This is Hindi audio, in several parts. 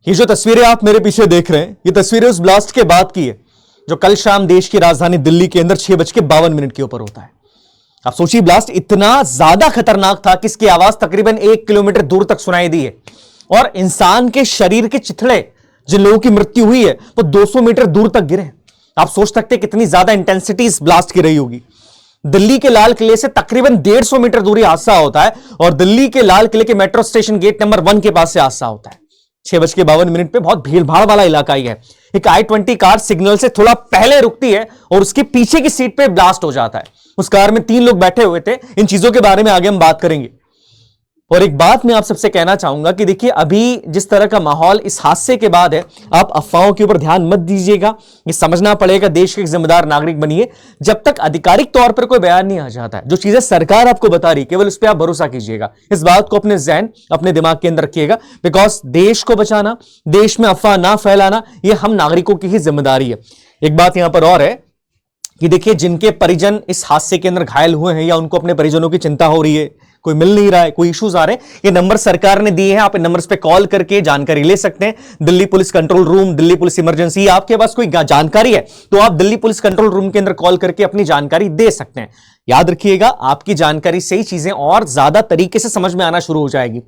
ये जो तस्वीरें आप मेरे पीछे देख रहे हैं, ये तस्वीरें उस ब्लास्ट के बाद की है जो कल शाम देश की राजधानी दिल्ली के अंदर 6:52 के ऊपर होता है। आप सोचिए, ब्लास्ट इतना ज्यादा खतरनाक था कि इसकी आवाज तकरीबन 1 किलोमीटर दूर तक सुनाई दी है और इंसान के शरीर के चिथड़े, जिन लोगों की मृत्यु हुई है, वो 200 मीटर दूर तक गिरे। आप सोच सकते हैं कितनी ज्यादा इंटेंसिटी इस ब्लास्ट की रही होगी। दिल्ली के लाल किले से तकरीबन 150 मीटर दूरी हादसा होता है और दिल्ली के लाल किले के मेट्रो स्टेशन गेट नंबर 1 के पास से हादसा होता है। 6:52 पे बहुत भीड़ भाड़ वाला इलाका ही है। एक I-20 कार सिग्नल से थोड़ा पहले रुकती है और उसके पीछे की सीट पे ब्लास्ट हो जाता है। उस कार में 3 लोग बैठे हुए थे। इन चीजों के बारे में आगे हम बात करेंगे। और एक बात मैं आप सबसे कहना चाहूंगा कि देखिए, अभी जिस तरह का माहौल इस हादसे के बाद है, आप अफवाहों के ऊपर ध्यान मत दीजिएगा। ये समझना पड़ेगा, देश के एक जिम्मेदार नागरिक बनिए। जब तक आधिकारिक तौर पर कोई बयान नहीं आ जाता है, जो चीजें सरकार आपको बता रही, केवल उस पर आप भरोसा कीजिएगा। इस बात को अपने जहन, अपने दिमाग के अंदर रखिएगा, बिकॉज देश को बचाना, देश में अफवाह ना फैलाना, यह हम नागरिकों की ही जिम्मेदारी है। एक बात यहां पर और है कि देखिए, जिनके परिजन इस हादसे के अंदर घायल हुए हैं या उनको अपने परिजनों की चिंता हो रही है, कोई मिल नहीं रहा है, कोई इश्यूज आ रहे हैं, ये नंबर सरकार ने दिए हैं। आप इन नंबर्स पे कॉल करके जानकारी ले सकते हैं। Delhi police control room, Delhi police emergency, आपके पास कोई जानकारी है तो आप दिल्ली पुलिस कंट्रोल रूम के अंदर कॉल करके अपनी जानकारी दे सकते हैं। याद रखिएगा, आपकी जानकारी से ही चीजें और ज्यादा तरीके से समझ में आना शुरू हो जाएगी।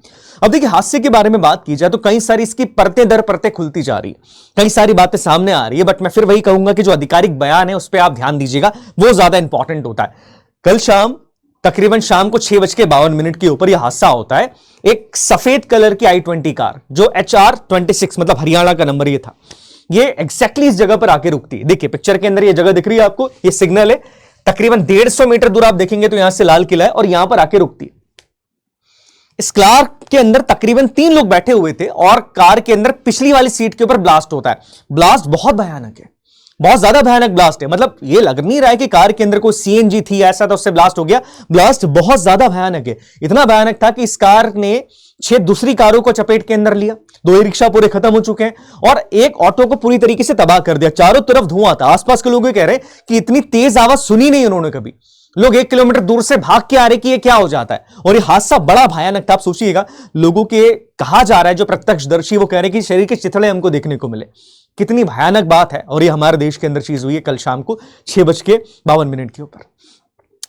अब देखिए, हादसे के बारे में बात की जाए तो कई सारी इसकी परतें दर परतें खुलती जा रही है, कई सारी बातें सामने आ रही है। बट मैं फिर वही कहूंगा कि जो आधिकारिक बयान है उस पर आप ध्यान दीजिएगा, वो ज्यादा इंपॉर्टेंट होता है। कल शाम तकरीबन शाम को 6:52 के ऊपर यह हादसा होता है। एक सफेद कलर की I-20 कार जो HR-26 मतलब हरियाणा का नंबर ये था, ये एग्जैक्टली इस जगह पर आके रुकती है। देखिए पिक्चर के अंदर ये जगह दिख रही है आपको, ये सिग्नल है। तकरीबन 150 मीटर दूर आप देखेंगे तो यहां से लाल किला है और यहां पर आके रुकती है। इस कार के अंदर तकरीबन 3 लोग बैठे हुए थे और कार के अंदर पिछली वाली सीट के ऊपर ब्लास्ट होता है। ब्लास्ट बहुत भयानक है, बहुत ज्यादा भयानक ब्लास्ट है। मतलब ये लग नहीं रहा है कि कार के अंदर कोई CNG थी ऐसा तो उससे ब्लास्ट हो गया। ब्लास्ट बहुत ज्यादा भयानक है। इतना भयानक था कि इस कार ने 6 दूसरी कारों को चपेट के अंदर लिया। 2 ई रिक्शा पूरे खत्म हो चुके हैं और एक ऑटो को पूरी तरीके से तबाह कर दिया। चारों तरफ धुआं था। आसपास के लोग ये कह रहे हैं कि इतनी तेज आवाज सुनी नहीं उन्होंने कभी। लोग 1 किलोमीटर दूर से भाग के आ रहे कि ये क्या हो जाता है। और ये हादसा बड़ा भयानक था। आप सोचिएगा, लोगों के कहा जा रहा है, जो प्रत्यक्षदर्शी वो कह रहे हैं कि शरीर के चिथड़े हमको देखने को मिले। कितनी भयानक बात है। और ये हमारे देश के अंदर चीज हुई है कल शाम को 6:52 के ऊपर।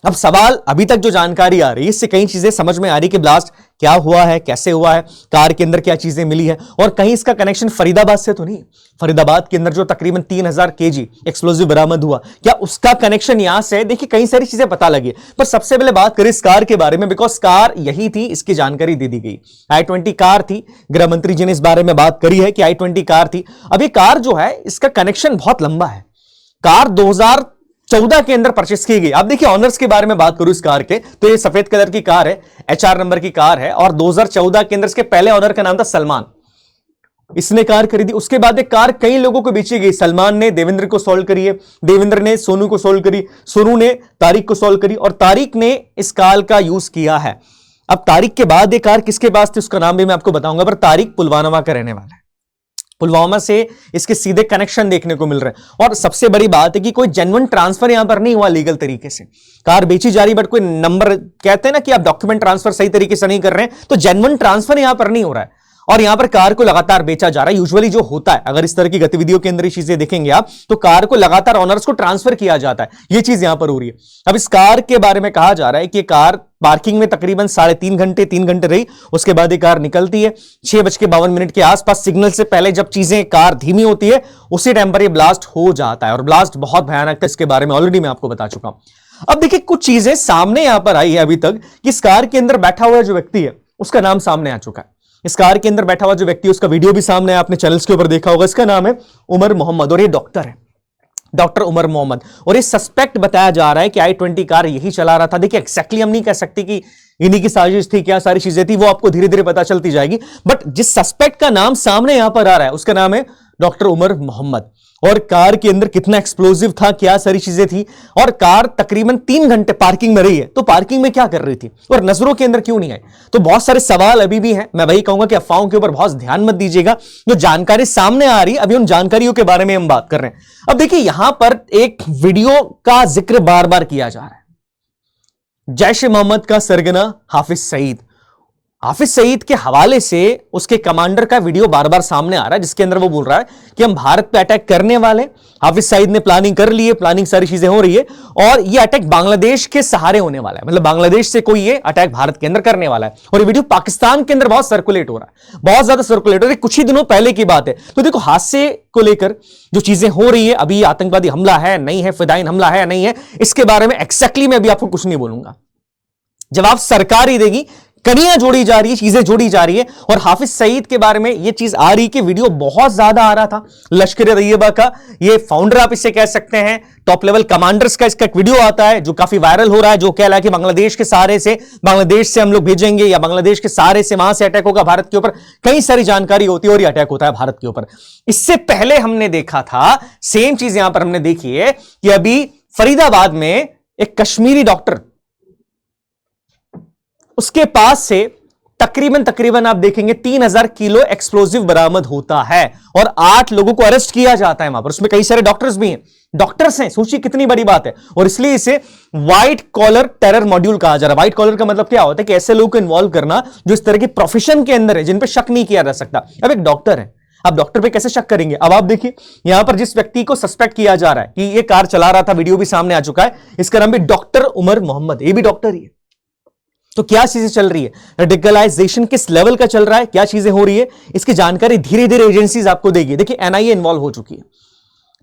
अब सवाल, अभी तक जो जानकारी आ रही है इससे कई चीजें समझ में आ रही कि ब्लास्ट क्या हुआ है, कैसे हुआ है, कार के अंदर क्या चीजें मिली है और कहीं इसका कनेक्शन फरीदाबाद से तो नहीं। फरीदाबाद के अंदर जो तकरीबन 3000 kg एक्सप्लोजिव बरामद हुआ, क्या उसका कनेक्शन यहां से है? देखिए, कई सारी चीजें पता लगी। पर सबसे पहले बात करें इस कार के बारे में, बिकॉज कार यही थी, इसकी जानकारी दे दी गई। I-20 कार थी। गृह मंत्री जी ने इस बारे में बात करी है कि I-20 कार थी। अब ये कार जो है, इसका कनेक्शन बहुत लंबा है। कार 2014 के अंदर परचेस की गई। आप देखिए, ऑनर्स के बारे में बात करूं इस कार के, तो ये सफेद कलर की कार है, HR नंबर की कार है और 2014 के अंदर इसके पहले ऑनर का नाम था सलमान। इसने कार खरीदी। उसके बाद एक कार कई लोगों को बेची गई। सलमान ने देवेंद्र को सोल्व करी है, देवेंद्र ने सोनू को सोल्व करी, सोनू ने तारिक को सोल्व करी और तारिक ने इस कार का यूज किया है। अब तारिक के बाद एक कार किसके पास थी उसका नाम भी मैं आपको बताऊंगा, पर तारिक पुलवामा का रहने वाला है। पुलवामा से इसके सीधे कनेक्शन देखने को मिल रहे हैं। और सबसे बड़ी बात है कि कोई जेन्युइन ट्रांसफर यहां पर नहीं हुआ लीगल तरीके से। कार बेची जा रही, बट कोई नंबर, कहते हैं ना कि आप डॉक्यूमेंट ट्रांसफर सही तरीके से नहीं कर रहे हैं, तो जेन्युइन ट्रांसफर यहां पर नहीं हो रहा है और यहां पर कार को लगातार बेचा जा रहा है। यूजुअली जो होता है, अगर इस तरह की गतिविधियों के अंदर ये चीजें देखेंगे आप, तो कार को लगातार ऑनर्स को ट्रांसफर किया जाता है। ये चीज यहां पर हो रही है। अब इस कार के बारे में कहा जा रहा है कि कार पार्किंग में तकरीबन 3.5 घंटे रही। उसके बाद ये कार निकलती है 6:52 के आसपास। सिग्नल से पहले जब चीजें कार धीमी होती है, उसी टाइम पर ये ब्लास्ट हो जाता है और ब्लास्ट बहुत भयानक था। इसके बारे में ऑलरेडी मैं आपको बता चुका हूं। अब देखिए, कुछ चीजें सामने यहां पर आई है अभी तक कि इस कार के अंदर बैठा हुआ जो व्यक्ति है उसका नाम सामने आ चुका है। इस कार के अंदर बैठा हुआ जो व्यक्ति है उसका वीडियो भी सामने है, आपने चैनल्स के ऊपर देखा होगा। इसका नाम है उमर मोहम्मद और ये डॉक्टर है, डॉक्टर उमर मोहम्मद। और ये सस्पेक्ट बताया जा रहा है कि I-20 कार यही चला रहा था। देखिए, एक्जैक्टली हम नहीं कह सकते कि इन्हीं की साजिश थी, क्या सारी चीजें थी, वो आपको धीरे धीरे पता चलती जाएगी। बट जिस सस्पेक्ट का नाम सामने यहां पर आ रहा है उसका नाम है डॉक्टर उमर मोहम्मद। और कार के अंदर कितना एक्सप्लोजिव था, क्या सारी चीजें थी, और कार तकरीबन 3 घंटे पार्किंग में रही है, तो पार्किंग में क्या कर रही थी और नजरों के अंदर क्यों नहीं आई? तो बहुत सारे सवाल अभी भी हैं। मैं वही कहूंगा कि अफवाहों के ऊपर बहुत ध्यान मत दीजिएगा। जो जानकारी सामने आ रही है, अभी उन जानकारियों के बारे में हम बात कर रहे हैं। अब देखिए, यहां पर एक वीडियो का जिक्र बार बार किया जा रहा है, जैश ए मोहम्मद का सरगना हाफिज सईद। हाफिज सईद के हवाले से उसके कमांडर का वीडियो बार बार सामने आ रहा है, जिसके अंदर वो बोल रहा है कि हम भारत पे अटैक करने वाले, हाफिज सईद ने प्लानिंग कर ली है, प्लानिंग सारी चीजें हो रही है और ये अटैक बांग्लादेश के सहारे होने वाला है, मतलब बांग्लादेश से कोई ये अटैक भारत के अंदर करने वाला है। और ये वीडियो पाकिस्तान के अंदर बहुत सर्कुलेट हो रहा है, बहुत ज्यादा सर्कुलेट हो रहा है, कुछ ही दिनों पहले की बात है। तो देखो, हादसे को लेकर जो चीजें हो रही है, अभी आतंकवादी हमला है नहीं है, फिदाइन हमला है नहीं है, इसके बारे में एक्जैक्टली मैं अभी आपको कुछ नहीं बोलूंगा। जवाब सरकार ही देगी, कनियां जोड़ी जा रही है, चीजें जोड़ी जा रही है। और हाफिज सईद के बारे में यह चीज आ रही कि वीडियो बहुत ज्यादा आ रहा था लश्कर तैयबा का, ये फाउंडर आप इसे कह सकते हैं, टॉप लेवल कमांडर्स का इसका एक वीडियो आता है जो काफी वायरल हो रहा है, जो कह रहा है कि बांग्लादेश के सहारे से, बांग्लादेश से हम लोग भेजेंगे या बांग्लादेश के सहारे से वहां से अटैक होगा भारत के ऊपर। कई सारी जानकारी होती है और ये अटैक होता है भारत के ऊपर। इससे पहले हमने देखा था, सेम चीज यहां पर हमने देखी है कि अभी फरीदाबाद में एक कश्मीरी डॉक्टर, उसके पास से तकरीबन आप देखेंगे 3000 किलो एक्सप्लोजिव बरामद होता है और 8 लोगों को अरेस्ट किया जाता है वहां पर। उसमें कई सारे डॉक्टर्स भी हैं, डॉक्टर्स हैं, सोचिए कितनी बड़ी बात है। और इसलिए इसे व्हाइट कॉलर टेरर मॉड्यूल कहा जा रहा है। व्हाइट कॉलर का मतलब क्या होता है कि ऐसे लोगों को इन्वॉल्व करना जो इस तरह के प्रोफेशन के अंदर है, जिन पर शक नहीं किया जा सकता। अब एक डॉक्टर है, आप डॉक्टर पे कैसे शक करेंगे? अब आप देखिए, यहां पर जिस व्यक्ति को सस्पेक्ट किया जा रहा है कि ये कार चला रहा था, वीडियो भी सामने आ चुका है, इसका नाम भी डॉक्टर उमर मोहम्मद, ये भी डॉक्टर ही है। तो क्या चीजें चल रही है, रेडिकलाइजेशन किस लेवल का चल रहा है, क्या चीजें हो रही है, इसकी जानकारी धीरे धीरे एजेंसीज आपको देगी। देखिए, एनआईए इन्वॉल्व हो चुकी है,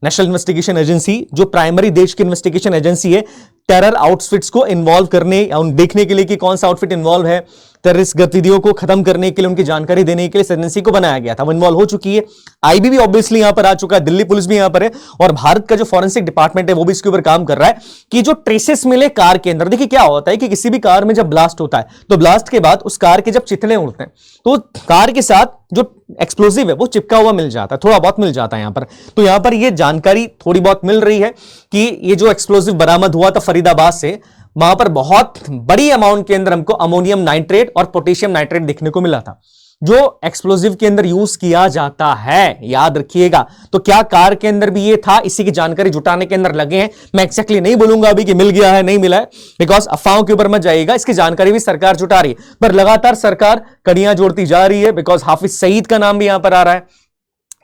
नेशनल इन्वेस्टिगेशन एजेंसी, जो प्राइमरी देश की इन्वेस्टिगेशन एजेंसी है, टेरर आउटफिट्स को इन्वॉल्व करने या देखने के लिए कि कौन सा आउटफिट इन्वॉल्व है, टेररिस्ट गतिविधियों को खत्म करने के लिए, उनकी जानकारी देने के लिए इस एजेंसी को बनाया गया था, वो इन्वॉल्व हो चुकी है। आईबी भी ऑब्वियसली यहां पर आ चुका है, दिल्ली पुलिस भी यहां पर है और भारत का जो फॉरेंसिक डिपार्टमेंट है वो भी इसके ऊपर काम कर रहा है कि जो ट्रेसेस मिले कार के अंदर। देखिए, क्या होता है कि किसी भी कार में जब ब्लास्ट होता है तो ब्लास्ट के बाद उस कार के जब चिथड़े उड़ते हैं तो कार के साथ जो एक्सप्लोजिव है वो चिपका हुआ मिल जाता है, थोड़ा बहुत मिल जाता है यहां पर। तो यहां पर ये जानकारी थोड़ी बहुत मिल रही है कि ये जो एक्सप्लोजिव बरामद हुआ था फरीदाबाद से, वहां पर बहुत बड़ी अमाउंट के अंदर हमको अमोनियम नाइट्रेट और पोटेशियम नाइट्रेट देखने को मिला था, जो एक्सप्लोजिव के अंदर यूज किया जाता है, याद रखिएगा। तो क्या कार के अंदर भी ये था? इसी की जानकारी जुटाने के अंदर लगे हैं। मैं एक्जैक्टली नहीं बोलूंगा अभी कि मिल गया है नहीं मिला है, बिकॉज अफवाहों के ऊपर मत जाइएगा, इसकी जानकारी भी सरकार जुटा रही है। पर लगातार सरकार कड़ियां जोड़ती जा रही है, बिकॉज हाफिज सईद का नाम भी यहां पर आ रहा है।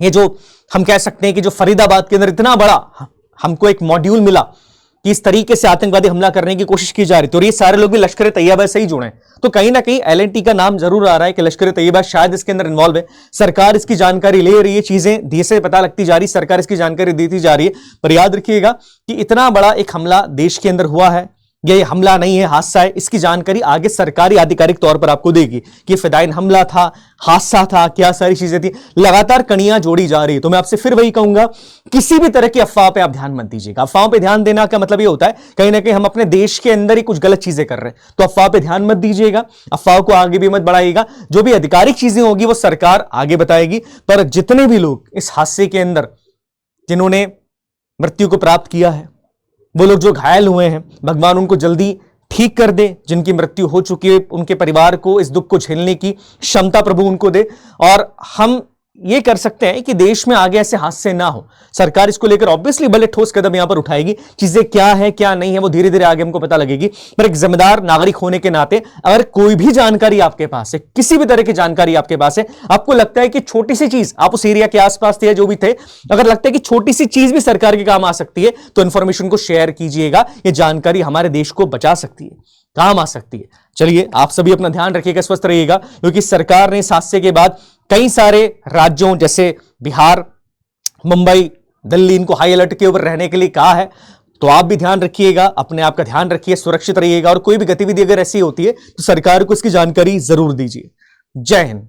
ये जो हम कह सकते हैं कि जो फरीदाबाद के अंदर इतना बड़ा हमको एक मॉड्यूल मिला कि इस तरीके से आतंकवादी हमला करने की कोशिश की जा रही थी, और ये सारे लोग भी लश्कर तैयबा से ही जुड़े, तो कहीं ना कहीं एलएनटी का नाम जरूर आ रहा है कि लश्कर तैयबा शायद इसके अंदर इन्वॉल्व है। सरकार इसकी जानकारी ले रही है, चीजें धीरे से पता लगती जा रही है, सरकार इसकी जानकारी देती जा रही है। पर याद रखिएगा कि इतना बड़ा एक हमला देश के अंदर हुआ है, ये हमला नहीं है, हादसा है, इसकी जानकारी आगे सरकारी आधिकारिक तौर पर आपको देगी कि फिदाइन हमला था, हादसा था, क्या सारी चीजें थी। लगातार कड़ियां जोड़ी जा रही है। तो मैं आपसे फिर वही कहूंगा, किसी भी तरह की अफवाह पे आप ध्यान मत दीजिएगा। अफवाहों पे ध्यान देना का मतलब ये होता है कहीं ना कहीं हम अपने देश के अंदर ही कुछ गलत चीजें कर रहे हैं, तो अफवाह पे ध्यान मत दीजिएगा, अफवाह को आगे भी मत बढ़ाइएगा। जो भी आधिकारिक चीजें होगी वो सरकार आगे बताएगी। पर जितने भी लोग इस हादसे के अंदर जिन्होंने मृत्यु को प्राप्त किया है, वो लोग जो घायल हुए हैं, भगवान उनको जल्दी ठीक कर दे। जिनकी मृत्यु हो चुकी है उनके परिवार को इस दुख को झेलने की क्षमता प्रभु उनको दे। और हम ये कर सकते हैं कि देश में आगे ऐसे हादसे ना हो। सरकार इसको लेकर ऑब्वियसली भले ठोस कदम यहां पर उठाएगी, चीजें क्या है क्या नहीं है वो धीरे धीरे आगे हमको पता लगेगी। पर एक जिम्मेदार नागरिक होने के नाते अगर कोई भी जानकारी आपके पास है, किसी भी तरह की जानकारी आपके पास है, आपको लगता है कि छोटी सी चीज, आप उस एरिया के आसपास थे जो भी थे, अगर लगता है कि छोटी सी चीज भी सरकार के काम आ सकती है, तो इंफॉर्मेशन को शेयर कीजिएगा। ये जानकारी हमारे देश को बचा सकती है, काम आ सकती है। चलिए, आप सभी अपना ध्यान रखिएगा, स्वस्थ रहिएगा, क्योंकि सरकार ने इस हादसे के बाद कई सारे राज्यों जैसे बिहार, मुंबई, दिल्ली, इनको हाई अलर्ट के ऊपर रहने के लिए कहा है। तो आप भी ध्यान रखिएगा, अपने आप का ध्यान रखिए, सुरक्षित रहिएगा, और कोई भी गतिविधि अगर ऐसी होती है तो सरकार को इसकी जानकारी जरूर दीजिए। जय हिंद।